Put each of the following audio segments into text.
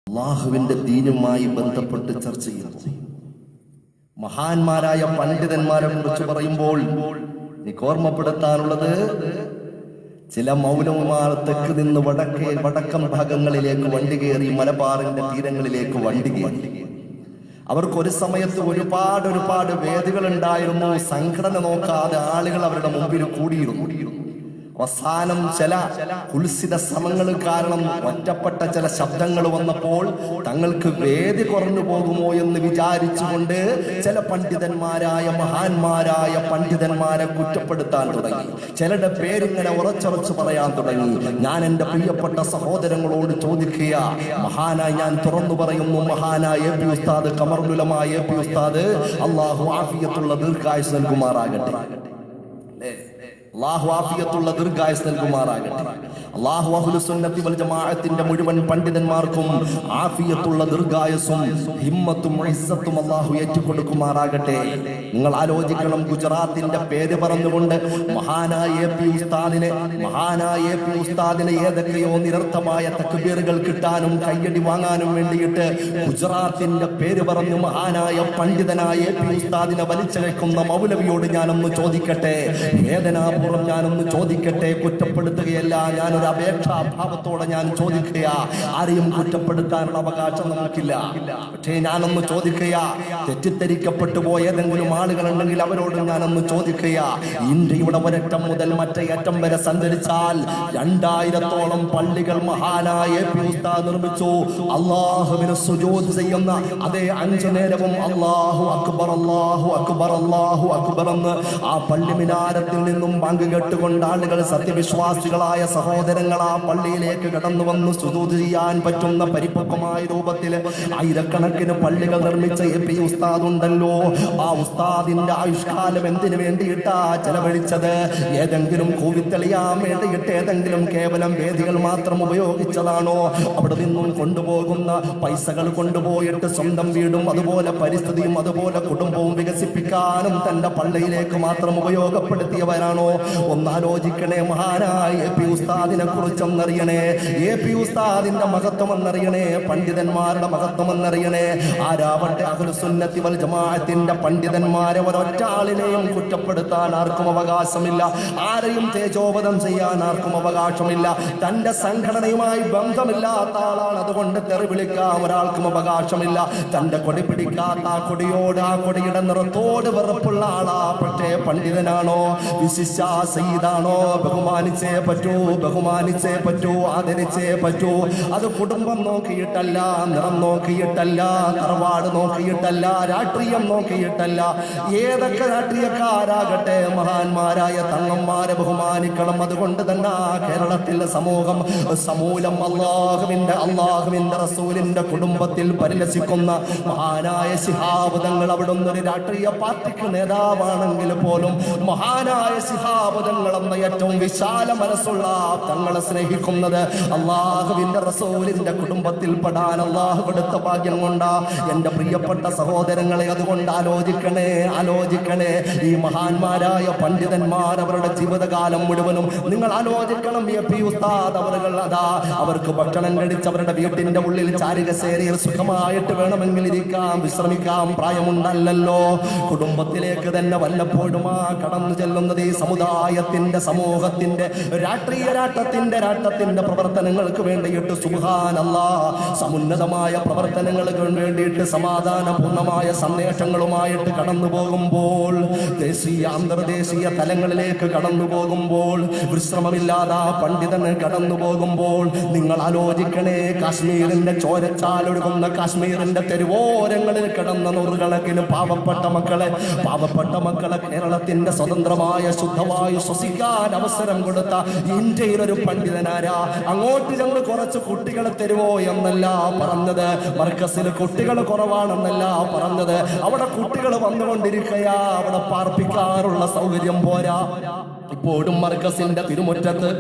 അള്ളാഹുവിന്റെ ദീനുമായി ബന്ധപ്പെട്ട് ചർച്ച ചെയ്യുന്നു. മഹാന്മാരായ പണ്ഡിതന്മാരെ കുറിച്ച് പറയുമ്പോൾ എനിക്ക് ഓർമ്മപ്പെടുത്താനുള്ളത്, ചില മൗലവിമാർ തെക്ക് നിന്ന് വടക്കൻ ഭാഗങ്ങളിലേക്ക് വണ്ടി കയറി മലബാറിന്റെ തീരങ്ങളിലേക്ക് വണ്ടി കയറി. അവർക്കൊരു സമയത്ത് ഒരുപാട് വേദികൾ ഉണ്ടായിരുന്നു. സംഘടന നോക്കാതെ ആളുകൾ അവരുടെ മുമ്പിൽ കൂടിയിരുന്നു. അവസാനം ചില കുൽസിത ശ്രമങ്ങൾ കാരണം ഒറ്റപ്പെട്ട ചില ശബ്ദങ്ങൾ വന്നപ്പോൾ തങ്ങൾക്ക് വേദി കുറഞ്ഞു പോകുമോ എന്ന് വിചാരിച്ചുകൊണ്ട് ചില പണ്ഡിതന്മാരായ മഹാന്മാരായ പണ്ഡിതന്മാരെ കുറ്റപ്പെടുത്താൻ തുടങ്ങി. ചിലരുടെ പേരിങ്ങനെ ഉറച്ചുറച്ച് പറയാൻ തുടങ്ങി. ഞാൻ എൻ്റെ പ്രിയപ്പെട്ട സഹോദരങ്ങളോട് ചോദിക്കുക, മഹാനായി ഞാൻ തുറന്നു പറയുന്നു, മഹാനായ എ പി ഉസ്താദ്, ഖമറുലുലമായ എ പി ഉസ്താദ്, അല്ലാഹു ആഫിയത്തുള്ള ദീർഘായുസ് നൽകുമാറാകട്ടെ. അല്ലാഹു ആഫിയത്തുള്ള ദീർഘായുസ് നൽകുമാറാകട്ടെ. അല്ലാഹു അഹ്ലുസ് സുന്നത്തി വൽ ജമാഅത്തിന്റെ മുഴുവൻ പണ്ഡിതന്മാർക്കും ആഫിയത്തുള്ള ദീർഘായുസും ഹിമ്മത്തും ഇസ്സത്തും അല്ലാഹു ഏറ്റുകൊടുക്കുമാറാകട്ടെ. നിങ്ങൾ ആലോചിക്കണം, ഗുജറാത്തിന്റെ പേര് പറഞ്ഞുകൊണ്ട് മഹാനായ എ പി ഉസ്താദിനെ ഏതൊക്കെയോ നിരർത്ഥമായ തക്ബീറുകൾ കിട്ടാനും കയ്യടി വാങ്ങാനും വേണ്ടിയിട്ട് ഗുജറാത്തിന്റെ പേര് പറഞ്ഞു മഹാനായ പണ്ഡിതനായ എ പി ഉസ്താദിനെ വലിച്ചഴക്കുന്ന മൗലവിയോട് ഞാനൊന്ന് ചോദിക്കട്ടെ, വേദനാപൂർവ്വം ഞാനൊന്ന് ചോദിക്കട്ടെ, കുറ്റപ്പെടുത്തുകയല്ല, ഞാനൊരു അപേക്ഷാഭാവത്തോടെ ഞാൻ ചോദിക്കുക. ആരെയും കുറ്റപ്പെടുത്താനുള്ള അവകാശം നമുക്കില്ല. പക്ഷേ ഞാനൊന്ന് ചോദിക്കുക, തെറ്റിദ്ധരിക്കപ്പെട്ടു പോയ ഏതെങ്കിലും ആളുകളുണ്ടെങ്കിൽ അവരോട് ഞാനൊന്ന് ചോദിക്കുക. ഇന്ത്യയുടെ ഒരറ്റം മുതൽ മറ്റേ അറ്റം വരെ സഞ്ചരിച്ചാൽ 2000-ഓളം പള്ളികൾ മഹാനായ എ പി ഉസ്താദ് നിർമ്മിച്ചു. അല്ലാഹുവിന് സുജൂദ് ചെയ്യുന്ന അതേ 5 നേരവും അല്ലാഹു അക്ബർ അല്ലാഹു അക്ബർ അല്ലാഹു അക്ബർ എന്ന് ആ പള്ളി മിനാരത്തിൽ നിന്നും പങ്ക് കേട്ടുകൊണ്ട് ആളുകൾ, സത്യവിശ്വാസികളായ സഹോദരങ്ങൾ ആ പള്ളിയിലേക്ക് കടന്നു വന്ന് സുജൂദ് ചെയ്യാൻ പറ്റുന്ന പരിപക്വമായ രൂപത്തിൽ ആയിരക്കണക്കിന് പള്ളികൾ നിർമ്മിച്ച എ പി ഉസ്താദ് ഉണ്ടല്ലോ. ആ ഉസ്താദിന്റെ ആയുഷ്കാലം എന്തിനു വേണ്ടിയിട്ടാ ചെലവഴിച്ചത്? ഏതെങ്കിലും കൂവിത്തെളിയാൻ വേണ്ടിയിട്ട് ഏതെങ്കിലും കേവലം വേദികൾ മാത്രം ഉപയോഗിച്ചതാണോ? അവിടെ നിന്നും കൊണ്ടുപോകുന്ന പൈസകൾ കൊണ്ടുപോയിട്ട് സ്വന്തം വീടും അതുപോലെ പരിസ്ഥിതിയും അതുപോലെ കുടുംബവും വികസിപ്പിക്കാനും തന്റെ പള്ളിയിലേക്ക് മാത്രം ഉപയോഗപ്പെടുത്തിയവരാണോ? ഒന്നാലോചിക്കണേ. മഹാനായ എ പി ഉസ്താദിനെ കുറിച്ചൊന്നറിയണേ, എ പി ഉസ്താദിന്റെ മഹത്വം എന്നറിയണേ, പണ്ഡിതന്മാരുടെ മഹത്വം എന്നറിയണേ. ആരാവട്ടെ അഹ്ലുസ് സുന്നത്തി വൽ ജമാഅത്തിന്റെ പണ്ഡിതന്മാരെ ഒരൊറ്റ ആളിനെയും കുറ്റപ്പെടുത്താൻ ആർക്കും അവകാശമില്ല. ആരെയും തേജോവധം ചെയ്യാൻ ആർക്കും അവകാശമില്ല. തന്റെ സംഘടനയുമായി ബന്ധമില്ലാത്ത ആളാണ്, അതുകൊണ്ട് തെറി വിളിക്കാൻ ഒരാൾക്കും അവകാശമില്ല. തന്റെ കൊടി പിടിക്കാത്ത ആ കൊടിയോട്, ആ കൊടിയുടെ നിറത്തോട് വെറുപ്പുള്ള ആളാ. പക്ഷേ പണ്ഡിതനാണോ, വിശിഷ്ട സയ്യിദാണോ, ബഹുമാനിച്ചേ പറ്റൂ, ആദരിച്ചേ പറ്റൂ. അത് കുടുംബം നോക്കിയിട്ടല്ല, നിറം നോക്കിയിട്ടല്ല, തറവാട് നോക്കിയിട്ടല്ല, രാഷ്ട്രീയം നോക്കിയിട്ടല്ല. ഏതൊക്കെ രാഷ്ട്രീയക്കാരാകട്ടെ, മഹാന്മാരായ തങ്ങന്മാരെ ബഹുമാനിക്കണം. അതുകൊണ്ട് തന്നെ കേരളത്തിലെ സമൂഹം സമൂലം അള്ളാഹുവിന്റെ റസൂലിന്റെ കുടുംബത്തിൽ പരിലസിക്കുന്ന മഹാനായ ശിഹാബ് തങ്ങൾ, അവിടുന്ന് ഒരു രാഷ്ട്രീയ പാർട്ടിക്ക് നേതാവാണെങ്കിൽ പോലും മഹാനായ ശിഹാബ് തങ്ങൾ എന്ന ഏറ്റവും വിശാല മനസ്സുള്ള തങ്ങളെ സ്നേഹിക്കുന്നത് അള്ളാഹുവിന്റെ റസൂലിന്റെ കുടുംബത്തിൽ പെടാൻ അള്ളാഹു കൊടുത്ത ഭാഗ്യം കൊണ്ടാ. എന്റെ പ്രിയപ്പെട്ട സഹോദരങ്ങളെ, അതുകൊണ്ട് ആലോചിക്കണേ. ഈ മഹാന്മാരായ പണ്ഡിതന്മാർ അവരുടെ ജീവിതകാലം മുഴുവനും നിങ്ങൾ ആലോചിക്കണം. എ പി ഉസ്താദ് അവർക്ക് ഭക്ഷണം കഴിച്ച് അവരുടെ വീട്ടിന്റെ ഉള്ളിൽ ചാരികസേരിയിൽ സുഖമായിട്ട് വേണമെങ്കിൽ ഇരിക്കാം, വിശ്രമിക്കാം, പ്രായമുണ്ടല്ലോ. കുടുംബത്തിലേക്ക് തന്നെ വല്ലപ്പോഴും കടന്നു ചെല്ലുന്നത് ഈ സമുദായത്തിന്റെ സമൂഹത്തിന്റെ രാഷ്ട്രത്തിന്റെ പ്രവർത്തനങ്ങൾക്ക് വേണ്ടിയിട്ട് സുബ്ഹാനല്ലാഹ്, സമുന്നതമായ പ്രവർത്തനങ്ങൾക്ക് വേണ്ടിയിട്ട് സമാധാനപൂർണമായ സന്ദേശങ്ങളുമായിട്ട് കടന്നു പോകുമ്പോൾ, ദേശീയ അന്തർദേശീയ തലങ്ങളിലേക്ക് കടന്നു പോകുമ്പോൾ, വിശ്രമമില്ലാതെ ആ പണ്ഡിതൻ കടന്നു പോകുമ്പോൾ, നിങ്ങൾ ആലോചിക്കണേ. കാശ്മീരിന്റെ ചോരച്ചാലൊഴുകുന്ന കാശ്മീരിന്റെ തെരുവോരങ്ങളിൽ കിടന്ന നൂറുകണക്കിന് പാവപ്പെട്ട മക്കളെ കേരളത്തിന്റെ സ്വതന്ത്രമായ ശുദ്ധവായു ശ്വസിക്കാൻ അവസരം കൊടുത്ത ഇന്ത്യയിലൊരു പണ്ഡിതനാരാ? അങ്ങോട്ട് ചെന്ന് കുറച്ച് കുട്ടികളെ തരുവോ എന്നല്ല പറഞ്ഞത്, മർക്കസിൽ കുട്ടികൾ കുറവാണെന്നല്ല പറഞ്ഞത്. അവിടെ കുട്ടികൾ വന്നുകൊണ്ടിരിക്കയാ, അവിടെ പാർപ്പിക്കാറുള്ള സൗകര്യം പോരാ. ഇപ്പോഴും മർക്കസിന്റെ തിരുമുറ്റത്ത്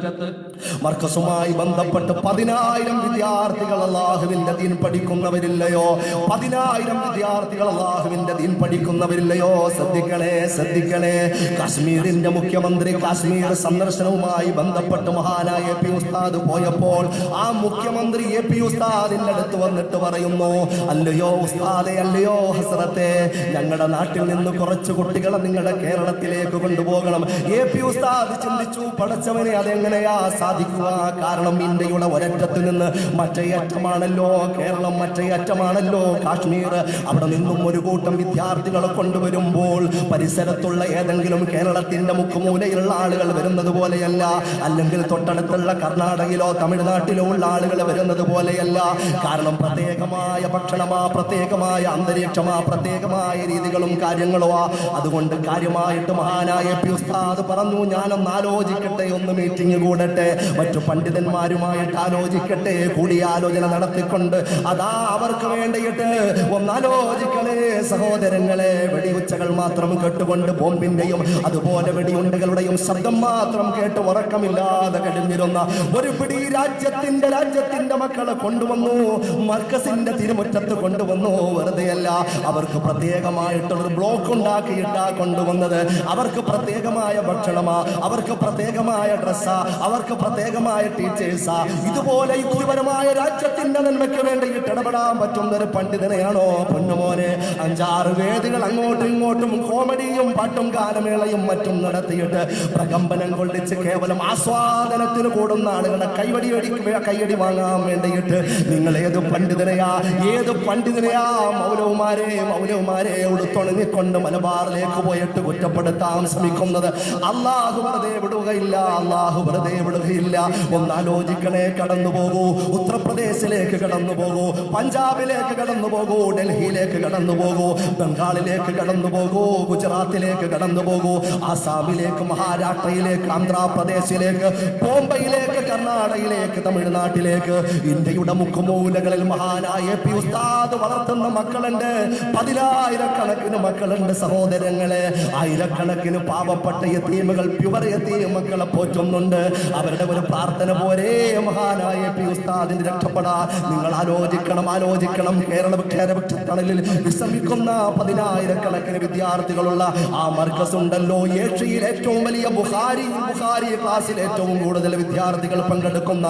മർക്കസുമായി ബന്ധപ്പെട്ട് 10,000 വിദ്യാർത്ഥികൾ അല്ലാഹുവിന്റെ ദീൻ പഠിക്കുന്നവരില്ലയോ? 10,000 വിദ്യാർത്ഥികൾ അല്ലാഹുവിന്റെ ദീൻ പഠിക്കുന്നവരില്ലയോ? ശ്രദ്ധിക്കണേ. കാശ്മീരിന്റെ മുഖ്യമന്ത്രി കാശ്മീർ സന്ദർശനവുമായി ബന്ധപ്പെട്ട് മഹാനായ എ പി ഉസ്താദ് പോയപ്പോൾ ആ മുഖ്യമന്ത്രി എ പി ഉസ്താദിന്റെ അടുത്ത് വന്നിട്ട് പറയുന്നു, അല്ലയോ ഉസ്താദെ, അല്ലയോ ഹസ്രത്തെ, ഞങ്ങളുടെ നാട്ടിൽ നിന്ന് കുറച്ച് കുട്ടികളെ നിങ്ങളുടെ കേരളത്തിലേക്ക് കൊണ്ടുപോകണം. എ പി ഉസ്താദ് ചിന്തിച്ചു, പടച്ചവനെ അതെങ്ങനെയാ സാധിക്കുക? കാരണം ഇന്ത്യയുടെ ഒരറ്റത്ത് നിന്ന് മറ്റേ അറ്റമാണല്ലോ കേരളം, മറ്റേ അറ്റമാണല്ലോ കാശ്മീർ. അവിടെ നിന്നും ഒരു കൂട്ടം വിദ്യാർത്ഥികളെ കൊണ്ടുവരുമ്പോൾ പരിസരത്തുള്ള ഏതെങ്കിലും കേരളത്തിന്റെ മുക്കുമൂലയിലുള്ള ആളുകൾ വരുന്നത് പോലെയല്ല, അല്ലെങ്കിൽ തൊട്ടടുത്തുള്ള കർണാടകയിലോ തമിഴ്നാട്ടിലോ ഉള്ള ആളുകൾ വരുന്നത് പോലെയല്ല. കാരണം പ്രത്യേകമായ ഭക്ഷണമാ, പ്രത്യേകമായ അന്തരീക്ഷമാ, പ്രത്യേകമായ രീതികളും കാര്യങ്ങളോ. അതുകൊണ്ട് കാര്യമായിട്ട് മഹാനായ പി ഉസ്താദ് പറഞ്ഞു, ഞാനൊന്ന് ആലോചിക്കട്ടെ, ഒന്ന് മീറ്റിംഗ് കൂടട്ടെ, മറ്റു പണ്ഡിതന്മാരുമായിട്ട് ആലോചിക്കട്ടെ, കൂടിയാലോചന നടത്തിക്കൊണ്ട് അതാ അവർക്ക് വേണ്ടിയിട്ട് ഒന്നാലോചിക്കണേ സഹോദരങ്ങളെ. വെടിയുച്ചകൾ മാത്രം കേട്ടുകൊണ്ട് ബോംബിന്റെയും അതുപോലെ വെടിയുണ്ടകളുടെയും ശബ്ദം മാത്രം കേട്ട് ഉറക്കമില്ലാതെ കഴിഞ്ഞിരുന്ന ഒരു പിടി രാജ്യത്തിന്റെ മക്കളെ കൊണ്ടുവന്നു, മർക്കസിന്റെ തിരുമുറ്റത്ത് കൊണ്ടുവന്നു. വെറുതെയല്ല, അവർക്ക് പ്രത്യേകമായിട്ടുള്ളൊരു ബ്ലോക്ക് ഉണ്ടാക്കിയിട്ടാ കൊണ്ടുവന്നത്. അവർക്ക് പ്രത്യേകമായ ഭക്ഷണമാ, അവർക്ക് പ്രത്യേകമായ ഡ്രസ്സാ, അവർക്ക് പ്രത്യേകമായ ടീച്ചേഴ്സാ. ഇതുപോലെ യുക്തിപരമായ രാജ്യത്തിന്റെ നന്മയ്ക്ക് വേണ്ടിയിട്ട് ഇടപെടാൻ പറ്റുന്ന ഒരു പണ്ഡിതനെയാണോ പൊന്നുമോനെ? 5-6 വേദികൾ അങ്ങോട്ടും ഇങ്ങോട്ടും കോമഡിയും പാട്ടും ഗാനമേളയും മറ്റും നടത്തിയിട്ട് പ്രകമ്പനം കൊള്ളിച്ച് കേവലം ആസ്വാദനത്തിന് കൂടുന്ന ആളുകളെ കൈയടി വാങ്ങാൻ വേണ്ടിയിട്ട് നിങ്ങൾ ഏത് പണ്ഡിതനെയാ മൗലവുമാരെ ഉടുത്തൊണങ്ങിക്കൊണ്ട് മലബാറിലേക്ക് പോയിട്ട് കുറ്റപ്പെടുത്താൻ ശ്രമിക്കുന്നത്? അള്ളാഹു വെറുതെ വിടുകയില്ല. ഒന്നാലോചിക്കണേ. കടന്നു പോകൂ, ഉത്തർപ്രദേശിലേക്ക് കടന്നു പോകൂ, പഞ്ചാബിലേക്ക് കടന്നു പോകൂ, ഡൽഹിയിലേക്ക് കടന്നു പോകൂ, ബംഗാളിലേക്ക് കടന്നു പോകൂ, ഗുജറാത്തിലേക്ക് കടന്നു പോകൂ, ആസാമിലേക്ക്, മഹാരാഷ്ട്രയിലേക്ക്, ആന്ധ്രാപ്രദേശിലേക്ക്, ബോംബെയിലേക്ക്, കർണാടകയിലേക്ക്, തമിഴ്നാട്ടിലേക്ക്, ഇന്ത്യയുടെ മുക്കുമൂലകളിൽ മഹാനായ പി ഉസ്താദ് വളർത്തുന്ന മക്കളുണ്ട്. 10,000-കണക്കിന് മക്കളുണ്ട് സഹോദരങ്ങളെ. 1000-കണക്കിന് പാവപ്പെട്ട യതീമുകൾ, പ്യുവർ യതീം മക്കളെ പോറ്റുന്നുണ്ട്. അവരുടെ ഒരു പ്രാർത്ഥന പോലെ മഹാനായ പി ഉസ്താദിന് രക്ഷപ്പെടാൻ നിങ്ങൾ ആലോചിക്കണം. കേരളത്തിൽ വിശ്രമിക്കുന്ന 10,000-കണക്കിന് വിദ്യാർത്ഥികളുള്ള ആ മർക്കസ് ഉണ്ടല്ലോ, ഏഷ്യയിൽ ഏറ്റവും വലിയ ബുഖാരി ക്ലാസ്സിൽ ഏറ്റവും കൂടുതൽ വിദ്യാർത്ഥികൾ പങ്കെടുക്കുന്ന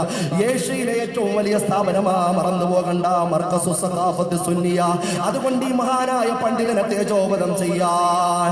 ഏഷ്യയിലെ ഏറ്റവും വലിയ സ്ഥാപനമാ, മറന്നു പോകണ്ട, മർക്കസു സഖാഫത്ത് സുന്നിയ. അതുകൊണ്ട് ഈ മഹാനായ പണ്ഡിതനെ തേജോവധം ചെയ്യാൻ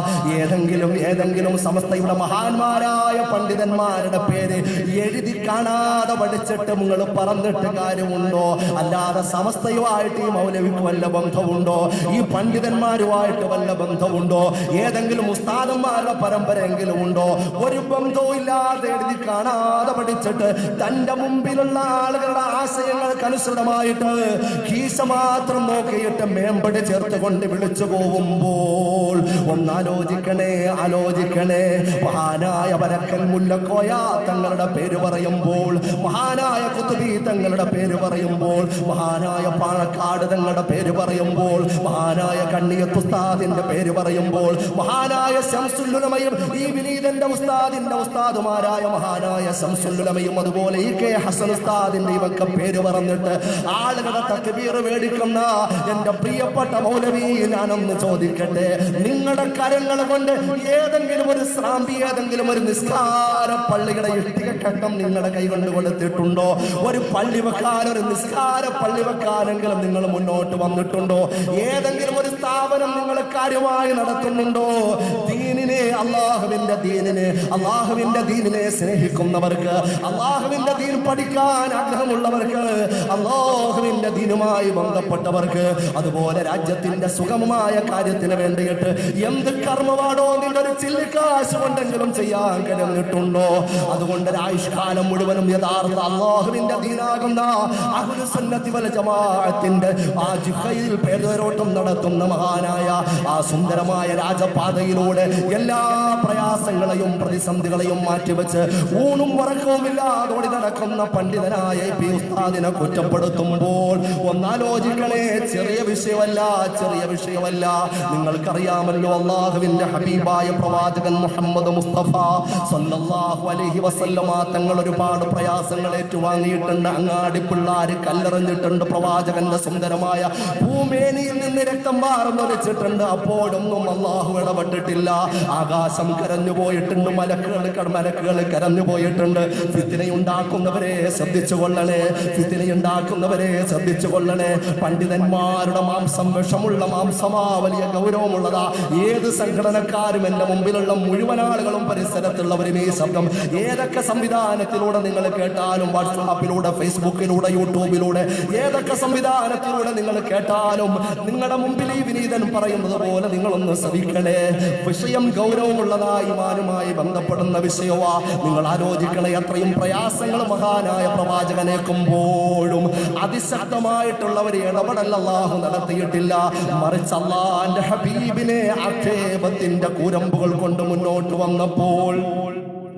ഏതെങ്കിലും സമസ്തയുടെ മഹാന്മാരായ പണ്ഡിതന്മാരുടെ പേര് എഴുതി കാണാതെ പഠിച്ചിട്ട് നിങ്ങൾ പറഞ്ഞിട്ട് കാര്യമുണ്ടോ? അല്ലാതെ സമസ്തയുമായിട്ട് ഈ മൗലവിക്ക് വല്ല ബന്ധമുണ്ടോ? ഈ പണ്ഡിതന്മാരുമായിട്ട് വല്ല ബന്ധമുണ്ടോ? ഏതെങ്കിലും ഉസ്താദന്മാരുടെ പരമ്പരയെങ്കിലും ഉണ്ടോ? ഒരു ബന്ധവും ഇല്ലാതെ എഴുതി കാണാതെ പഠിച്ചിട്ട് തന്റെ മുമ്പിലുള്ള ആളുകളുടെ ആശയങ്ങൾക്ക് അനുസൃതമായിട്ട് കീശ മാത്രം നോക്കിയിട്ട് മേമ്പടി ചേർത്തുകൊണ്ട് വിളിച്ചു പോകുമ്പോൾ ഒന്നാലോചിക്കണേ. മഹാനായ വരക്കൽ മുല്ലക്കോയ തങ്ങളുടെ പേര് പറയുമ്പോൾ, മഹാനായ കുത്തുബി തങ്ങളുടെ പേര് പറയുമ്പോൾ, മഹാനായ പാണക്കാട് തങ്ങളുടെ പേര് പറയുമ്പോൾ, മഹാനായ കണ്ണിയത്ത് ഉസ്താദിന്റെ പേര് പറയുമ്പോൾ, മഹാനായ ശംസുൽ ഉലമയും ഈ വിനീതന്റെ ഉസ്താദുമാരായ മഹാനായ ശംസുൽ ഉലമയും അതുപോലെ ഈ കെ ഹസൻ ഉസ്താദിന്റെ ഇവർക്ക് പേര് പറഞ്ഞിട്ട് ആളുകളുടെ തക്ബീർ മേടിക്കുന്ന എന്റെ പ്രിയപ്പെട്ട മൗലവി, ഞാനൊന്ന് ചോദിക്കട്ടെ, നിങ്ങളുടെ കരങ്ങൾ കൊണ്ട് ഏതെങ്കിലും ഒരു ശ്രാമ്പി, ഏതെങ്കിലും ഒരു നിസ്കാര പള്ളിയുടെ ഇഷ്ടികക്കട്ടം നിങ്ങളുടെ കൈ കൊണ്ട് കൊടുത്തിട്ടുണ്ടോ? ഒരു പള്ളി വെക്കാൻ, ഒരു നിസ്കാര പള്ളി വെക്കാനെങ്കിലും നിങ്ങൾ മുന്നോട്ട് വന്നിട്ടുണ്ടോ? ഏതെങ്കിലും ഒരു സ്ഥാപനം നിങ്ങൾ കാര്യമായി നടത്തുന്നുണ്ടോ? ദീനിനെ, അള്ളാഹുവിന്റെ ദീനിനെ സ്നേഹിക്കുന്നവർക്ക്, അള്ളാഹുവിന്റെ ദീൻ പഠിക്കാൻ ആഗ്രഹമുള്ളവർക്ക്, അള്ളാഹുവിന്റെ ദീനുമായി ബന്ധപ്പെട്ടവർക്ക്, അതുപോലെ രാജ്യത്തിന്റെ സുഗമമായ കാര്യത്തിന് വേണ്ടിയിട്ട് എന്ത് കർമ്മമാണോ നിന്റെ ഒരു ചില്ലിക്കാശ് കൊണ്ടെങ്കിലും ചെയ്യാൻ കഴിഞ്ഞിട്ടുണ്ടോ? അതുകൊണ്ട് ആയുഷ്കാലം മുഴുവനും യഥാർത്ഥ അള്ളാഹുവിന്റെ ദീനാകുന്ന അഹ്ലു സുന്നത്തി വൽ ജമാഅത്തിന്റെ ആ ജിഹയിൽ പേരോട്ടം നടത്തുന്ന മഹാനായ ആ സുന്ദരമായ രാജപാതയിലൂടെ എല്ലാ പ്രയാസങ്ങളെയും പ്രതിസന്ധികളെയും മാറ്റിവെച്ച് ഊണും ഉറക്കവുമില്ലാതെ ഓടി നടക്കുന്ന പണ്ഡിതനായ പി ഉസ്താദിനെ കുറ്റപ്പെടുത്തുമ്പോൾ ഒന്നാലോചിക്കണേ. ചെറിയ വിഷയമല്ല. നിങ്ങൾക്കറിയാമല്ലോ, അള്ളാഹുവിന്റെ ഹബീബായ പ്രവാചകൻ മുഹമ്മദ് മുസ്തഫ സല്ലല്ലാഹു അലൈഹി വസല്ലമ തങ്ങൾ ഒരുപാട് പ്രയാസങ്ങൾ ഏറ്റുവാങ്ങിയിട്ടുണ്ട്. അങ്ങാടി പിള്ളാര് കല്ലെറിഞ്ഞിട്ടുണ്ട്. പ്രവാചകന്റെ സുന്ദരമായ ഭൂമേനിയിൽ നിന്ന് രക്തം വാർന്നൊലിച്ചിട്ടുണ്ട്. അപ്പോഴൊന്നും അല്ലാഹു ഇടപെട്ടിട്ടില്ല. ആകാശം കരഞ്ഞു പോയിട്ടുണ്ട്. മലക്കുകൾ കരഞ്ഞു പോയിട്ടുണ്ട്. ഫിത്നയുണ്ടാക്കുന്നവരെ ശ്രദ്ധിച്ചു കൊള്ളണേ, ഫിത്നയുണ്ടാക്കുന്നവരെ ശ്രദ്ധിച്ചു കൊള്ളണേ. പണ്ഡിതന്മാരുടെ മാംസം വിഷമുള്ള മാംസമാ, വലിയ ഗൗരവമുള്ളതാ. ഏത് സംഘടനക്കാരും എന്റെ മുമ്പിലുള്ള മുഴുവൻ ആളുകളും പരിസരത്തുള്ളവരും ഈ ശബ്ദം ഏതൊക്കെ സംവിധാനത്തിലൂടെ നിങ്ങൾ കേട്ടാലും, വാട്സാപ്പിലൂടെ, ഫേസ്ബുക്കിലൂടെ, യൂട്യൂബിലൂടെ, ഏതൊക്കെ സംവിധാനത്തിലൂടെ നിങ്ങൾ കേട്ടാലും നിങ്ങളുടെ മുമ്പിൽ ഈ വിനീതൻ പറയുന്നത് പോലെ നിങ്ങളൊന്ന് ശ്രവിക്കണേ. വിഷയം ഗൗരവമുള്ളതായി ഈമാനുമായി ബന്ധപ്പെടുന്ന വിഷയവാ. നിങ്ങൾ ആലോചിക്കണേ, അത്രയും പ്രയാസങ്ങൾ മഹാനായ പ്രവാചകനേക്കുമ്പോഴും അതിശക്തമായിട്ടുള്ള ഒരു ഇടപെടൽ അല്ലാഹു നടത്തിയിട്ടില്ല. മറിച്ച് അല്ലാഹുവിന്റെ ഹബീബിനെ ആക്ഷേപത്തിന്റെ കൂരമ്പുകൾ കൊണ്ട് മുന്നോട്ട് വന്നപ്പോൾ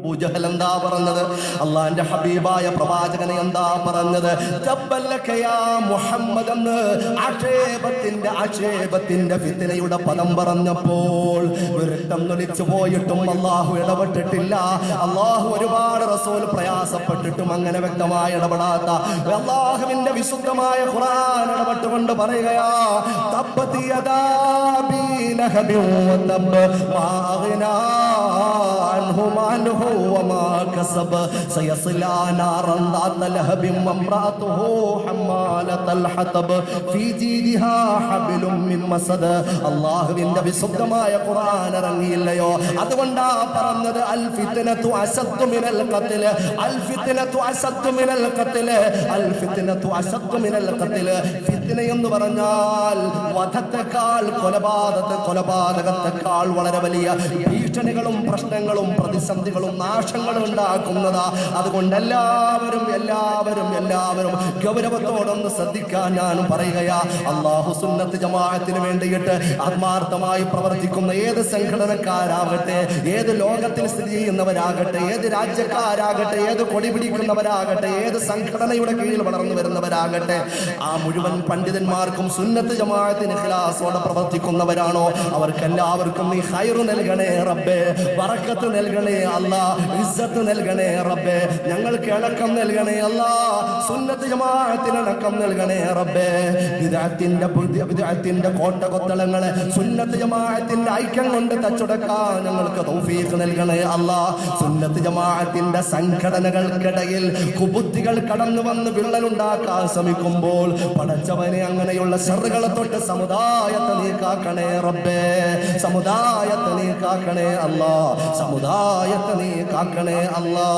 അബൂജഹൽ എന്താ പറഞ്ഞത്? അള്ളാന്റെ ഹബീബായ പ്രവാചകനെ എന്താ പറഞ്ഞത്? തബ്ബലക യാ മുഹമ്മദ് എന്ന് ആക്ഷേപത്തിന്റെ ഫിത്നയുടെ പദം പറഞ്ഞപ്പോൾ രക്തം നൊലിച്ചു പോയിട്ടും അള്ളാഹു ഇടപെട്ടിട്ടില്ല. അള്ളാഹു ഒരുപാട് റസൂൽ പ്രയാസപ്പെട്ടിട്ടും അങ്ങനെ വ്യക്തമായി ഇടപെടാത്ത അള്ളാഹുവിന്റെ വിശുദ്ധമായ ഖുർആൻ ഇടപെട്ടുകൊണ്ട് പറയുകയാ, തബ്ബത് യദാ അബീ ലഹബി വതബ് മാ അഗ്നാ അൻഹു മാലുഹു وما كسب سيصلى نارا ذات لهب وامرأته حمالة الحطب في جيدها حبل من مسد. അല്ലാഹുവിന്റെ വിശുദ്ധമായ ഖുർആൻ ഇറങ്ങിയില്ലയോ? അതുകൊണ്ടാ പറഞ്ഞത് അൽ ഫിത്നതു അസദ്ദു മിനൽ ഖത്ൽ, അൽ ഫിത്നതു അസദ്ദു മിനൽ ഖത്ൽ, അൽ ഫിത്നതു അസദ്ദു മിനൽ ഖത്ൽ. ഫിത്ന എന്ന് പറഞ്ഞാൽ വധത്തെക്കാൾ, കൊലപാതകത്തെക്കാൾ വളരെ വലിയ ഭീഷണികളും പ്രശ്നങ്ങളും പ്രതിസന്ധികളും നാശങ്ങളും ഉണ്ടാക്കുന്നതാ. അതുകൊണ്ട് എല്ലാവരും ഗൗരവത്തോടൊന്ന് ശ്രദ്ധിക്കാൻ ഞാൻ പറയുകയാ. അല്ലാഹു സുന്നത്ത് ജമാഅത്തിന് വേണ്ടിയിട്ട് ആത്മാർത്ഥമായി പ്രവർത്തിക്കുന്ന ഏത് സംഘടനക്കാരാകട്ടെ, ഏത് ലോകത്തിൽ സ്ഥിതി ചെയ്യുന്നവരാകട്ടെ, ഏത് രാജ്യക്കാരാകട്ടെ, ഏത് കൊടി പിടിക്കുന്നവരാകട്ടെ, ഏത് സംഘടനയുടെ കീഴിൽ വളർന്നു വരുന്നവരാകട്ടെ, ആ മുഴുവൻ പണ്ഡിതന്മാർക്കും സുന്നത്ത് ജമാഅത്തിന് ഇഖ്ലാസോടെ പ്രവർത്തിക്കുന്നവരാണോ അവർക്കെല്ലാവർക്കും നീ ഖൈറ് നൽകണേ റബ്ബേ, ബറക്കത്ത് നൽകണേ അല്ലാ, ഇസ്സത്ത് നൽകണേ റബ്ബേ. ഞങ്ങൾക്ക് ഇളക്കം നൽകണേ അല്ലാ, സുന്നത്ത് ജമാഅത്തിന് ഇളക്കം നൽകണേ റബ്ബേ. ബിദ്അത്തിന്റെ കോട്ടകൊത്തളങ്ങളെ സുന്നത്ത് ജമാഅത്തിന്റെ ഐക്യം കൊണ്ട് തച്ചുടക്കാൻ ഞങ്ങൾക്ക് തൗഫീഖ് നൽകണേ അല്ലാ. സുന്നത്ത് ജമാഅത്തിന്റെ സംഘടനകൾക്കിടയിൽ കുബുദ്ധികൾ കടന്നു വന്ന് വിള്ളലുണ്ടാക്കാൻ ശ്രമിക്കുമ്പോൾ പടച്ചവനെ അങ്ങനെയുള്ള ശർറുകളെ തൊട്ട് സമുദായത്തെ നീ കാക്കണേ റബ്ബേ, സമുദായത്തെ നീ കാക്കണേ അല്ലാ, സമുദായത്തെ നീ കാക്കണേ അല്ലാ.